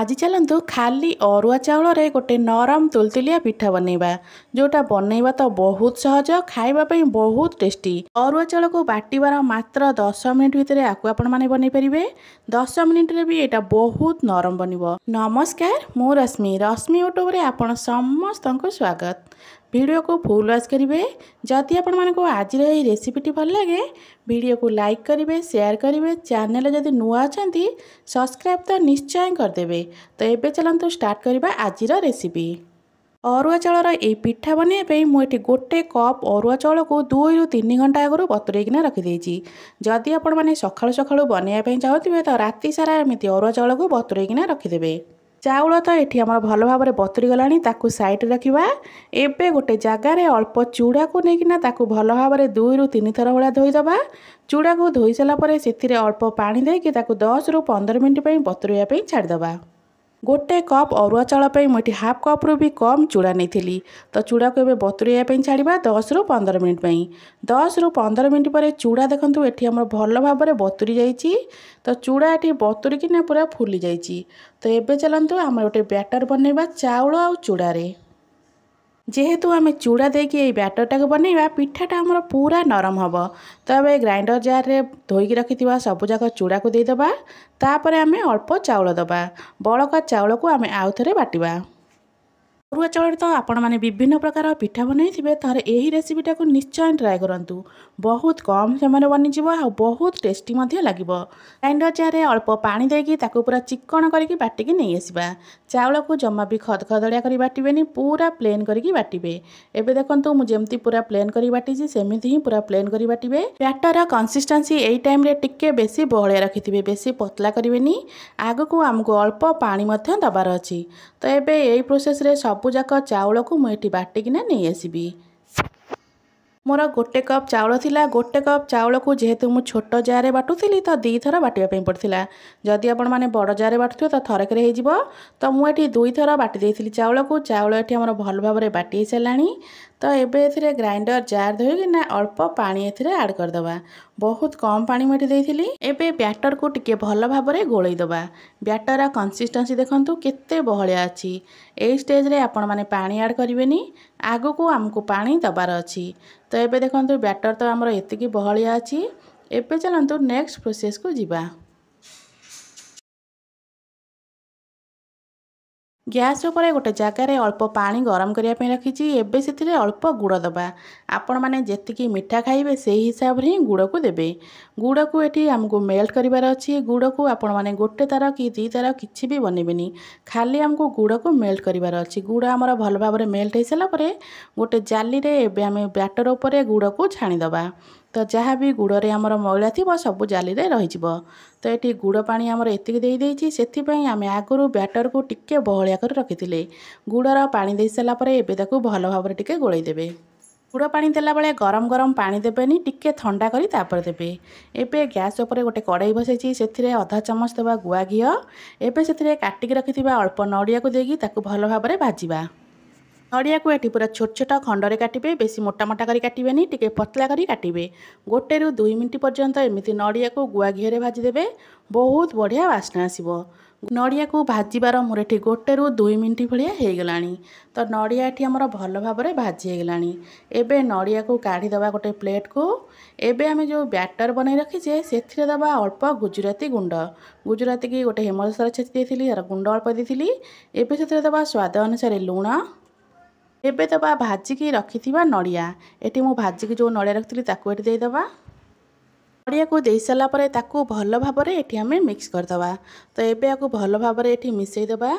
आज चलतु खाली अरुआ चाउल गोटे नरम तुलतुलिया पिठा बनैबा जोटा बनैबा तो बहुत सहज खाइबापी बहुत टेस्टी। अरुआ चाउल को बाटिबार मात्र 10 मिनिट भितर आपको आपण माने बनै परिबे। 10 मिनिट रे भी एटा बहुत नरम बनिबो। नमस्कार, मु रश्मि यूट्यूब रे आपण समस्त को स्वागत। वीडियो को फुल वॉच करेंगे। जदि आपण मानको आज रेसिपीटी भल लगे वीडियो को लाइक करेंगे, शेयर करेंगे, चैनल जदि नुआ अछंती सब्सक्राइब तो निश्चय करदेवे। तो एबे चलंतु स्टार्ट करबा आज रेसिपी। अरुआ चाउलर ये पिठा बनवाई मुझे गोटे कप अरुआ चाउल को 2 ରୁ 3 घंटा आगु बतुरेकिना रखिदेची। जदि आपण माने सकाळु सकाळु बनवाई चाहूथिबे तो राति सारा एमती अरुआ चाउल को बतुरेकिना रखिदेबे। चाउल तो ये आम भल भाव में बतुरी गलानी, ताकू साइड रखा। एबे गोटे जगार अल्प चूड़ा को लेकिना ताकू भल भाव में 2 ରୁ 3 थर भाया धोईदबा। चूड़ा को धोई सारापर से अल्प पानी देके 10 ରୁ 15 मिनिट बतुरवाई छाड़दबा। गोटे कप अरुआ चाउल मुझे हाफ कप रू भी कम चूड़ा नहीं, तो चूड़ा को एबे बतुरवाई छाड़ा 10 ରୁ 15 मिनिट। 10 ରୁ 15 मिनिट पर चूड़ा देखंतु एठी हमर भल भाव में बतुरी जाइए। तो चूड़ा एठी बतुरिकिना पूरा फुली जाइए। तो एबे चलंतु आम गोटे बैटर बनैबा चाउल आ चूड़ा रे। जेहेतु आम चूड़ा देकी ये बैटरटा को बनैबा पिठाटा हमर पूरा नरम हम। तो ए ग्राइंडर जार रे धोईकी रखिथिबा सब जाक चूड़ा को देदेबा। तापर आम अल्प चाउल दबा। बड़का चाउल को आम आउ थरे बाटिबा। अरुआ चाउल तो आपण मैंने विभिन्न प्रकार पिठा बनई तार यही रेसिपीटा को निश्चय ट्राए करूँ। बहुत कम समय बनीज आ बहुत टेस्टी लगे। ग्राइंडर जार अल्प पानी देकी ताकू पूरा चिकन करके बाटिकी नहीं आसवा। चाउल को जमा भी खदखदड़िया कर बाटबेनी, पूरा प्लेन करके बाटबे। एबे देखंतु मु जेमती पूरा प्लेन कर बाटिची सेमिति ही पूरा प्लेन कर बाटबे। बैटर कंसिस्टेंसी एई टाइम रे टिके बेसी बहलिया रखिथिबे, बेसी पतला करिवेनी। आगको आमको अल्प पानी मध्य दबार अछि। तो एबे एई प्रोसेस रे सब जाक चाउल को मुझे बाटिकिना नहीं आसबि। मोर गोटे कप चाउल थिला। गोटे कप चाउल को जेहेतु मु छोट जार बाटुली तो 2 थर बाटिया पड़ता। जदि आपण माने बड़ जार बाटुथिबे तो थरकरे हो। तो मुझे 2 थर बाटी देइथिली चाउल को। चाउल एठी हमर भल भाव में बाटी साराणी। तो एबे एथिरे ग्राइंडर जार धोईकिना अल्प पानी एथिरे ऐड करदबा। बहुत कम पानी मुझे देइथिली। एबे बैटर को टिके भल भाव में गोलई दबा। बैटर कंसिस्टेंसी देखंतु केते बहलिया अछि। एई स्टेज रे आपण माने पानी ऐड करिवेनी, आगो को आमको पानी दबार अछि। तो एबे देखंतु बैटर तो हमर एतिकी बहलिया अछि। एबे चलंतु नेक्स्ट प्रोसेस को जिबा। गैस उपर गोटे जगार अल्प पानी गरम करने रखी। एबे से अल्प गुड़ दबा। आपण मैंने जेतिकी मीठा खाइबे से हिसाब रे गुड़ को देबे। गुड़ को एटी आमको मेल्ट करिवार अछि। गुड़ को आपण मैंने गोटे तार कि 2 तार किछि भी बनेबेनी, खाली आमको गुड़ को मेल्ट करिवार अछि। गुड़ आमर भल भाव में मेल्ट हो सारा परे गोटे जाली रे एबे आमे बैटर उपर गुड़ को छाणीदबा। तो जहाँ भी गुड़ रे आमर मैला थी सब जाली रे रहिजिब। तो ये गुड़ पानी आमर एतिकी देई देइछि, सेथिपई आमे आगुरु बैटर को टिके बहलिया कर रखिथिले। गुड़र पानी दे सारा परे एबे ताकू भल भाव में टिके गोळई देबे। गुड़ पानी देला बेले गरम गरम पानी देबेनी, टिके ठंडा करी तापर देबे। एबे गैस उपर गोटे कड़ाई बसाइछि, सेथिरे आधा चामच देबा गुआ घी। एबे सेथिरे काटिकी रखिथिबा अल्प नड़िया को देकी ताकू भल भाव में भाजिबा। नड़िया को एठी पूरा छोट छोट खंडरे काटिबे, बेसी मोटा मोटा करी काटिबेनी, टिके पतला करी काटिबे। 1 ରୁ 2 मिनिट पर्यंत एमिति नड़िया को गुआ घी रे भाजी देबे। बहुत बढ़िया वासना आसीबो। नड़िया को भाजीबार मोर एठी 1 ରୁ 2 मिनिट भलिया हे गलानी। तो नड़िया एठी हमर भल भाव में भाजी हे गलानी। एबे नड़िया को काढ़ी दबा गोटे प्लेट को। एबे आमे जो बैटर बनै रखिछे सेथिरे दबा अल्प गुजराती गुंड। गुजराती की गोटे हेमदस्तार छेचि देइथिली, यार गुंड अल्प देइथिली। एबे सेथिरे दबा स्वाद अनुसार लूण। एबे दबा भाजिकी रखिथिबा नड़िया। एठी मु भाजिकी जो नड़िया रखिथिली ताकू एठी देइदबा। नड़िया को दे सारा परे ताकू भल भाव में एठी हमें मिक्स करदबा। तो एबे आकू भल भाव में एठी मिसई दबा।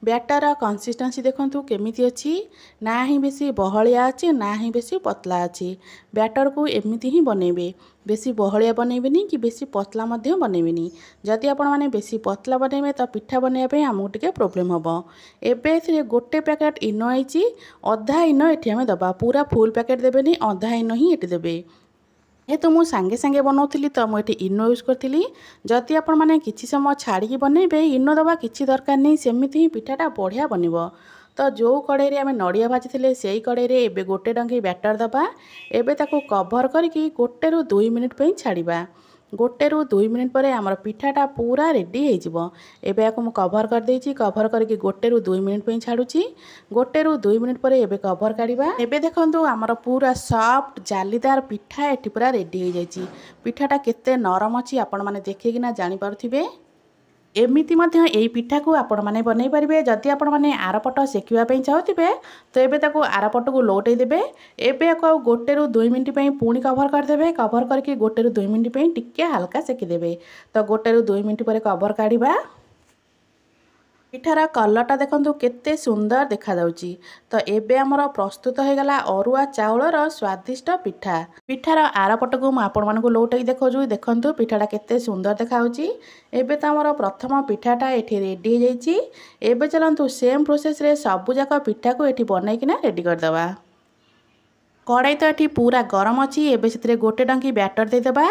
बैटर कंसिस्टेंसी देखंतु केमिति अछि, ना ही बेसी बहलिया अछि ना ही बेसी पतला अछि। बैटर को एमिति ही बनेबे, बेसी बहलिया बनेबेनी कि बेसी पतला मध्य बनेबेनी। जदि आपण माने बेसी पतला बनेबे तो पिठा बनैया पे हमहु टिके प्रॉब्लम हबो। एबे एथिरे गोटे पैकेट इनो आइछि, अधा इनो एठी हमें दबा। पूरा फुल पैकेट देबेनी, अधा इनो ही एठी देबे। जेहेतु मु सांगे सांगे बनाऊली तो मुझे इनो यूज करी। जदि आपण मैंने किसी समय छाड़ी बनइबे इनो दबा किसी दरकार नहीं, सेमती ही पिठाटा बढ़िया बनब। तो जो कड़ाई आम नड़िया भाजी से कड़ाई एबे गोटे डंगी बैटर दबा। एबे ताको कवर करके 1 ରୁ 2 मिनिट छाड़िबा। गोटे रु 2 मिनिट पर आमर पिठाटा पूरा रेडी हो एबे याको मु कभर कर देछि कभर करके गोटे रु 2 मिनिट पे छाडुछि गोटे रु 2 मिनिट पर एबे कभर काढिबा एबे देखंतु आमर पूरा सॉफ्ट जालीदार पिठा एठी पूरा रेडी हो जाइछि पिठाटा केते नरम अछि आपण माने देखिकिना जानि पारुथिबे एमिति मध्य एई पिठा को आपण माने बनै परिबे जदि आपण माने आरपट सेकिबा पई चाहथिबे तो एबे ताको आरपट को लोटै देबे एबे को गोटे रु 2 मिनिट पई पूणी कभर कर देबे कभर करके गोटे रु 2 मिनिट पई टिके हल्का सेकी देबे तो गोटे रु 2 मिनिट पर कभर काढिबा पिठार कलरटा देखंतु केते सुंदर देखा जाउची तो एबे हमर प्रस्तुत हो गला अरुआ चाउलर स्वादिष्ट पिठा पिठार आरपट को आपण मानको लोटै देखौजु देखंतु पिठाटा केते सुंदर देखा होची एबे त हमर प्रथम पिठाटा एठी रेडी हो जाइची एबे चलंतु सेम प्रोसेस रे सबु जाक पिठा को एठी बनै किना रेडी कर दबा कड़ाई तो ये पूरा गरम अच्छी एबे से गोटे डंकी बैटर देदेबा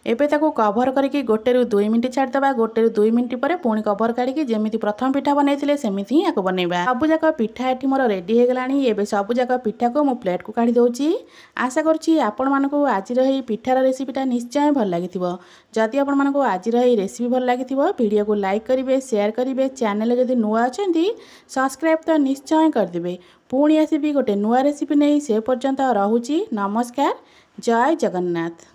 एबे ताको कभर करके गोटे रु 2 मिनिट छाड़देबा गोटे रु 2 मिनिट पर पुणी कभर काढ़ी जमी प्रथम पिठा बनई सेमती ही बनइबा सबुजाक पिठा ये मोर रेडी हो गलानी एबे सबुजाक पिठा को मु प्लेट को काढ़ी दउची आशा करुँची आपण मानकु आज रही पिठार रेसिपीटा निश्चय भल लागिथिबो जदि आपण मानकु आज रही रेसिपी भल लागिथिबो वीडियो को लाइक करिवे शेयर करिवे चैनल जदि नुआ अछंती सब्सक्राइब तो निश्चय करदिबे पुणी आसीबी गोटे नुआ रेसिपी नहीं से पर्यंत रहुची नमस्कार जय जगन्नाथ।